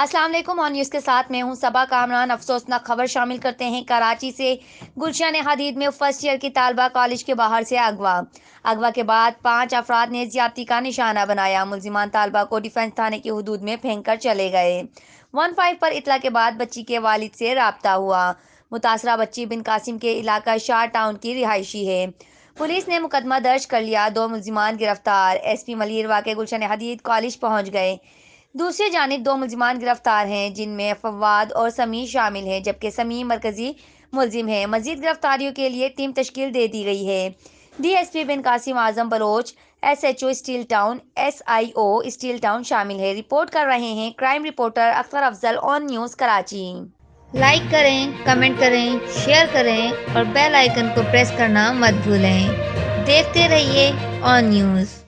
السلام علیکم، آن نیوز کے ساتھ میں ہوں صبا کامران۔ افسوسناک خبر شامل کرتے ہیں کراچی سے گلشن حدید میں فرسٹ ایئر کی طالبہ کالج کے باہر سے اغوا کے بعد 5 افراد نے زیادتی کا نشانہ بنایا۔ ملزمان طالبہ کو ڈیفنس تھانے کی حدود میں پھینک کر چلے گئے۔ 15 پر اطلاع کے بعد بچی کے والد سے رابطہ ہوا۔ متاثرہ بچی بن قاسم کے علاقہ شاہ ٹاؤن کی رہائشی ہے۔ پولیس نے مقدمہ درج کر لیا۔ 2 ملزمان گرفتار۔ ایس پی ملیر واقع گلشن حدید کالج پہنچ گئے۔ دوسری جانب 2 ملزمان گرفتار ہیں جن میں فواد اور سمیع شامل ہیں، جبکہ سمیع مرکزی ملزم ہے۔ مزید گرفتاریوں کے لیے ٹیم تشکیل دے دی گئی ہے۔ D S P Bin Qasim Azam Baloch, S H O steel town, S I O steel town شامل ہیں۔ رپورٹ کر رہے ہیں crime reporter Akhtar Afzal, on news Karachi. Like کریں، کمنٹ کریں، شیئر کریں اور بیل آئیکن کو پریس کرنا مت بھولیں۔ دیکھتے رہیے آن نیوز۔